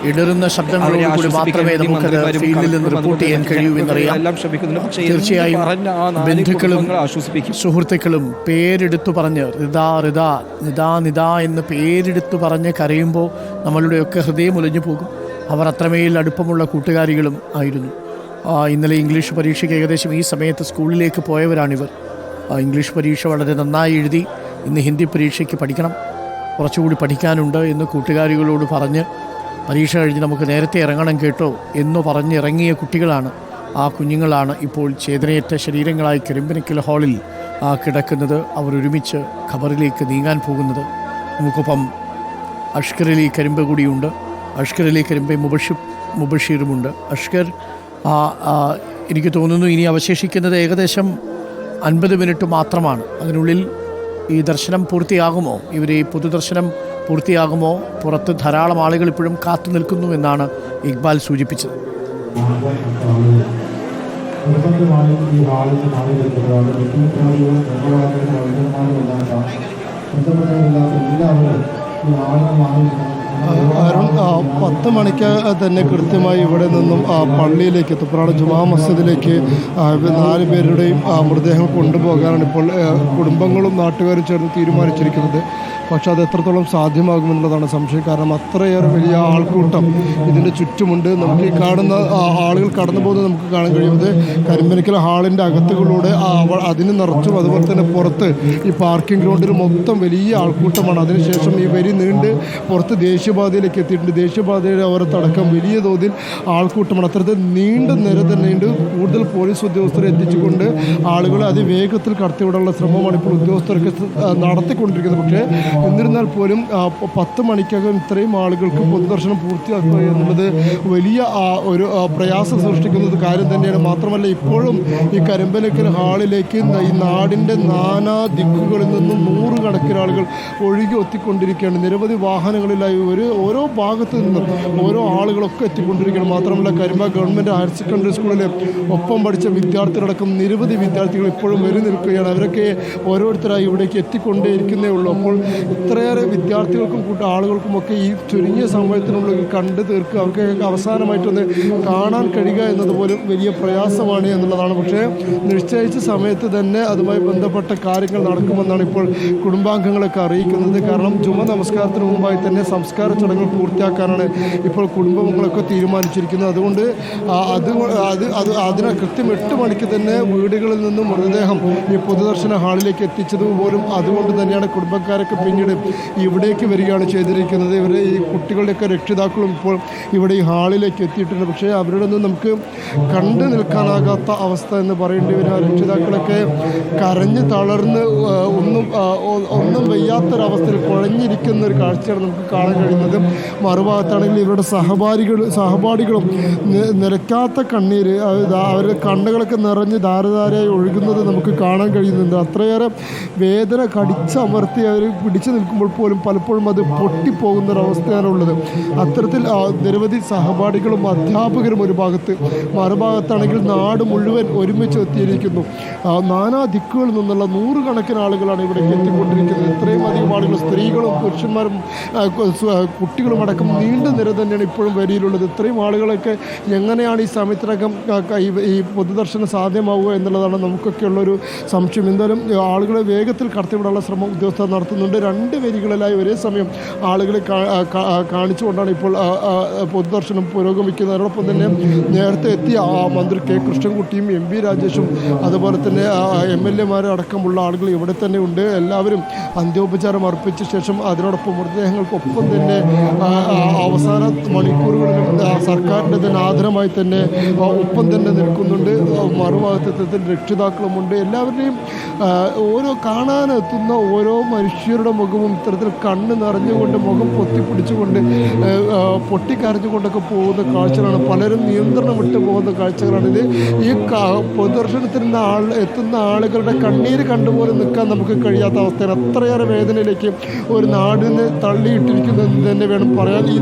ഇടറുന്ന ശബ്ദങ്ങളോടുകൂടി മാത്രമേ നമുക്കത് ഫീൽഡിൽ നിന്ന് റിപ്പോർട്ട് ചെയ്യാൻ കഴിയൂ എന്നറിയാം. തീർച്ചയായും ബന്ധുക്കളും സുഹൃത്തുക്കളും പേരെടുത്തു പറഞ്ഞ് നിതാ എന്ന് പേരെടുത്തു പറഞ്ഞ് കരയുമ്പോൾ നമ്മളുടെയൊക്കെ ഹൃദയം ഉലഞ്ഞു പോകും. അവർ അത്രമേൽ അടുപ്പമുള്ള കൂട്ടുകാരികളും ആയിരുന്നു. ഇന്നലെ ഇംഗ്ലീഷ് പരീക്ഷയ്ക്ക് ഏകദേശം ഈ സമയത്ത് സ്കൂളിലേക്ക് പോയവരാണിവർ. ഇംഗ്ലീഷ് പരീക്ഷ വളരെ നന്നായി എഴുതി. ഇന്ന് ഹിന്ദി പരീക്ഷയ്ക്ക് പഠിക്കണം, കുറച്ചുകൂടി പഠിക്കാനുണ്ട് എന്ന് കൂട്ടുകാരികളോട് പറഞ്ഞ് പരീക്ഷ കഴിഞ്ഞ് നമുക്ക് നേരത്തെ ഇറങ്ങണം കേട്ടോ എന്ന് പറഞ്ഞ് ഇറങ്ങിയ കുട്ടികളാണ്. ആ കുഞ്ഞുങ്ങളാണ് ഇപ്പോൾ ചേതനയേറ്റ ശരീരങ്ങളായി കരിമ്പനക്കൽ ഹാളിൽ കിടക്കുന്നത്. അവരൊരുമിച്ച് ഖബറിലേക്ക് നീങ്ങാൻ പോകുന്നത്. നമുക്കൊപ്പം അഷ്കർ അലി കരിമ്പ കൂടിയുണ്ട്. അഷ്കർ അലി കരിമ്പ മുബഷീറുമുണ്ട്. അഷ്കർ, എനിക്ക് തോന്നുന്നു ഇനി അവശേഷിക്കുന്നത് ഏകദേശം 50 മിനിറ്റ് മാത്രമാണ്. അതിനുള്ളിൽ ഈ ദർശനം പൂർത്തിയാകുമോ? ഈ പൊതുദർശനം പൂർത്തിയാകുമോ? പുറത്ത് ധാരാളം ആളുകൾ ഇപ്പോഴും കാത്തു നിൽക്കുന്നു എന്നാണ് ഇക്ബാൽ സൂചിപ്പിച്ചത്. അരുൺ 10 മണിക്ക് തന്നെ കൃത്യമായി ഇവിടെ നിന്നും പള്ളിയിലേക്ക് തുപ്രാട് ജുമാ മസ്ജിദിലേക്ക് 4 പേരുടെയും മൃതദേഹം കൊണ്ടുപോകാനാണ് ഇപ്പോൾ കുടുംബങ്ങളും നാട്ടുകാരും ചേർന്ന് തീരുമാനിച്ചിരിക്കുന്നത്. പക്ഷെ അത് എത്രത്തോളം സാധ്യമാകുമെന്നുള്ളതാണ് സംശയം. കാരണം അത്രയേറെ വലിയ ആൾക്കൂട്ടം ഇതിൻ്റെ ചുറ്റുമുണ്ട്. നമുക്ക് ഈ കാണുന്ന ആളുകൾ കടന്നു പോകുന്നത് നമുക്ക് കാണാൻ കഴിയുന്നത് കരിമ്പനക്കൽ ഹാളിൻ്റെ അകത്തുകളിലൂടെ അതിന് നിറച്ചും അതുപോലെ തന്നെ പുറത്ത് ഈ പാർക്കിംഗ് ഗ്രൗണ്ടിൽ മൊത്തം വലിയ ആൾക്കൂട്ടമാണ്. അതിനുശേഷം ഈ വരി നീണ്ട് പുറത്ത് ദേശീയപാതയിലേക്ക് എത്തിയിട്ടുണ്ട്. ദേശീയപാതയുടെ ഓരത്തടക്കം വലിയ തോതിൽ ആൾക്കൂട്ടമാണ്. അത്തരത്തിൽ നീണ്ട നിര തന്നെയുണ്ട്. കൂടുതൽ പോലീസ് ഉദ്യോഗസ്ഥരെ എത്തിച്ചുകൊണ്ട് ആളുകളെ അതിവേഗത്തിൽ കടത്തിവിടാനുള്ള ശ്രമമാണ് ഇപ്പോൾ ഉദ്യോഗസ്ഥർക്ക് നടത്തിക്കൊണ്ടിരിക്കുന്നത്. പക്ഷേ എന്നിരുന്നാൽ പോലും 10 മണിക്കകം ഇത്രയും ആളുകൾക്ക് പൊതുദർശനം പൂർത്തിയാക്കുക എന്നുള്ളത് വലിയ ഒരു പ്രയാസം സൃഷ്ടിക്കുന്ന കാര്യം തന്നെയാണ്. മാത്രമല്ല ഇപ്പോഴും ഈ കരിമ്പനക്കൽ ഹാളിലേക്ക് ഈ നാടിൻ്റെ നാനാ ദിക്കുകളിൽ നിന്നും 100 കണക്കിന് ആളുകൾ ഒഴുകി എത്തിക്കൊണ്ടിരിക്കുകയാണ്. നിരവധി വാഹനങ്ങളിലായി ഓരോ ഭാഗത്തു നിന്നും ഓരോ ആളുകളൊക്കെ എത്തിക്കൊണ്ടിരിക്കുകയാണ്. മാത്രമല്ല കരിമ്പ ഗവൺമെൻറ് ഹയർ സെക്കൻഡറി സ്കൂളിലെ ഒപ്പം പഠിച്ച വിദ്യാർത്ഥികളടക്കം നിരവധി വിദ്യാർത്ഥികൾ ഇപ്പോഴും വരി നിൽക്കുകയാണ്. അവരൊക്കെ ഓരോരുത്തരായി ഇവിടേക്ക് എത്തിക്കൊണ്ടേയിരിക്കുന്നേ ഉള്ളൂ. അപ്പോൾ ഇത്രയേറെ വിദ്യാർത്ഥികൾക്കും ആളുകൾക്കുമൊക്കെ ഈ ചുരുങ്ങിയ സമയത്തിനുള്ളിൽ കണ്ടു തീർക്കുക, അവർക്ക് അവസാനമായിട്ടൊന്ന് കാണാൻ കഴിയുക എന്നതുപോലും വലിയ പ്രയാസമാണ് എന്നുള്ളതാണ്. പക്ഷേ നിശ്ചയിച്ച സമയത്ത് തന്നെ അതുമായി ബന്ധപ്പെട്ട കാര്യങ്ങൾ നടക്കുമെന്നാണ് ഇപ്പോൾ കുടുംബാംഗങ്ങളൊക്കെ അറിയിക്കുന്നത്. കാരണം ജുമ നമസ്കാരത്തിന് മുമ്പായി തന്നെ സംസ്കാര ചടങ്ങുകൾ പൂർത്തിയാക്കാനാണ് ഇപ്പോൾ കുടുംബങ്ങളൊക്കെ തീരുമാനിച്ചിരിക്കുന്നത്. അതുകൊണ്ട് അതിന് കൃത്യം 8 മണിക്ക് തന്നെ വീടുകളിൽ നിന്നും മൃതദേഹം ഈ പൊതുദർശന ഹാളിലേക്ക് എത്തിച്ചത് പോലും അതുകൊണ്ട് തന്നെയാണ്. കുടുംബക്കാരൊക്കെ പിന്നീട് ഇവിടേക്ക് വരികയാണ് ചെയ്തിരിക്കുന്നത്. ഈ കുട്ടികളുടെയൊക്കെ രക്ഷിതാക്കളും ഇപ്പോൾ ഇവിടെ ഈ ഹാളിലേക്ക് എത്തിയിട്ടുണ്ട്. പക്ഷേ അവരുടെ ഒന്നും നമുക്ക് കണ്ടു നിൽക്കാനാകാത്ത അവസ്ഥ എന്ന് പറയേണ്ടി വരും. രക്ഷിതാക്കളൊക്കെ കരഞ്ഞ് തളർന്ന് ഒന്നും വയ്യാത്തൊരവസ്ഥയിൽ കുഴഞ്ഞിരിക്കുന്ന ഒരു കാഴ്ചയാണ് നമുക്ക് കാണാൻ കഴിയുന്നത്. മറുഭാഗത്താണെങ്കിൽ ഇവരുടെ സഹപാഠികളും നിരക്കാത്ത കണ്ണീര്, അവരുടെ കണ്ണുകളൊക്കെ നിറഞ്ഞ് ധാരധാരയായി ഒഴുകുന്നത് നമുക്ക് കാണാൻ കഴിയുന്നുണ്ട്. അത്രയേറെ വേദന കടിച്ചമർത്തി അവർ പിടിച്ചു നിൽക്കുമ്പോൾ പോലും പലപ്പോഴും അത് പൊട്ടിപ്പോകുന്നൊരവസ്ഥയാണുള്ളത്. അത്തരത്തിൽ നിരവധി സഹപാഠികളും അധ്യാപകരും ഒരു ഭാഗത്ത്, മറുഭാഗത്താണെങ്കിൽ നാട് മുഴുവൻ ഒരുമിച്ച് എത്തിയിരിക്കുന്നു. നാനാ ദിക്കുകളിൽ നിന്നുള്ള 100 കണക്കിന് ആളുകളാണ് ഇവിടേക്ക് എത്തിക്കൊണ്ടിരിക്കുന്നത്. ഇത്രയും അധികം ആളുകൾ, സ്ത്രീകളും പുരുഷന്മാരും കുട്ടികളും അടക്കം നീണ്ട നിര തന്നെയാണ് ഇപ്പോഴും വരിയിലുള്ളത്. ഇത്രയും ആളുകളൊക്കെ എങ്ങനെയാണ് ഈ സമയത്തിനകം ഈ പൊതുദർശനം സാധ്യമാവുക എന്നുള്ളതാണ് നമുക്കൊക്കെയുള്ളൊരു സംശയം. എന്തായാലും ആളുകളെ വേഗത്തിൽ കടത്തിവിടാനുള്ള ശ്രമം ഉദ്യോഗസ്ഥർ നടത്തുന്നുണ്ട്. 2 വരികളിലായി ഒരേ സമയം ആളുകളെ കാണിച്ചുകൊണ്ടാണ് ഇപ്പോൾ പൊതുദർശനം പുരോഗമിക്കുന്നത്. അതോടൊപ്പം തന്നെ നേരത്തെ എത്തിയ മന്ത്രി കെ കൃഷ്ണൻകുട്ടിയും MP രാജേഷും അതുപോലെ തന്നെ MLA അടക്കമുള്ള ആളുകൾ ഇവിടെ തന്നെ ഉണ്ട്. എല്ലാവരും അന്ത്യോപചാരം അർപ്പിച്ച ശേഷം അതിനോടൊപ്പം മൃതദേഹങ്ങൾക്കൊപ്പം തന്നെ അവസാന മണിക്കൂറുകളിലും സർക്കാരിൻ്റെ തന്നെ ആദരമായി തന്നെ ഒപ്പം തന്നെ നിൽക്കുന്നുണ്ട്. മറുഭാഗത്തിൽ രക്ഷിതാക്കളുമുണ്ട്. എല്ലാവരുടെയും കാണാനെത്തുന്ന ഓരോ മനുഷ്യരുടെ മുഖവും ഇത്തരത്തിൽ കണ്ണ് നിറഞ്ഞുകൊണ്ട് മുഖം പൊത്തിപ്പിടിച്ചുകൊണ്ട് പൊട്ടിക്കരഞ്ഞുകൊണ്ടൊക്കെ പോകുന്ന കാഴ്ചകളാണ്. പലരും നിയന്ത്രണം വിട്ടു പോകുന്ന കാഴ്ചകളാണിത്. ഈ പൊതുദർശനത്തിന് എത്തുന്ന ആളുകളുടെ കണ്ണീര് കണ്ടുപോലും നിൽക്കാൻ നമുക്ക് കഴിയാത്ത അവസ്ഥയാണ്. അത്രയേറെ വേദനയിലേക്ക് ഒരു നാടിനെ തള്ളിയിട്ടിരിക്കുന്നത് തന്നെ വേണം പറയാൻ. ഈ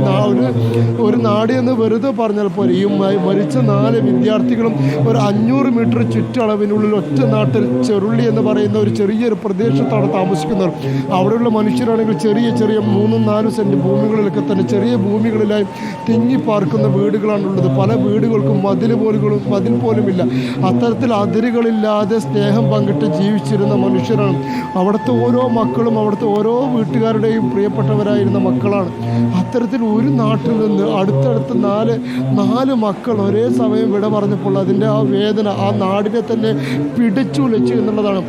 ഒരു നാട് എന്ന് വെറുതെ പറഞ്ഞാൽ പോലെ ഈ മരിച്ച 4 വിദ്യാർത്ഥികളും ഒരു 500 മീറ്റർ ചുറ്റളവിനുള്ളിൽ ഒറ്റ നാട്ടിൽ ചെറുള്ളി എന്ന് പറയുന്ന ഒരു ചെറിയൊരു പ്രദേശത്താണ് താമസിക്കുന്നവർ. അവിടെയുള്ള മനുഷ്യരാണെങ്കിൽ ചെറിയ ചെറിയ 3-4 സെൻറ്റ് ഭൂമികളിലൊക്കെ തന്നെ ചെറിയ ഭൂമികളിലായി തിങ്ങിപ്പാർക്കുന്ന വീടുകളാണുള്ളത്. പല വീടുകൾക്കും മതിൽ പോലുമില്ല. അത്തരത്തിൽ അതിരുകളില്ലാതെ സ്നേഹം പങ്കിട്ട് ജീവിച്ചിരുന്ന മനുഷ്യരാണ്. അവിടുത്തെ ഓരോ മക്കളും അവിടുത്തെ ഓരോ വീട്ടുകാരുടെയും പ്രിയപ്പെട്ടവരായിരുന്ന മക്കളാണ്. അത്തരത്തിൽ ഒരു നാട്ടിൽ നിന്ന് അടുത്തടുത്ത് നാല് മക്കൾ ഒരേ സമയം വിട പറഞ്ഞപ്പോൾ അതിൻ്റെ ആ വേദന ആ നാടിനെ തന്നെ പിടിച്ചുലച്ചു എന്നുള്ളതാണ്.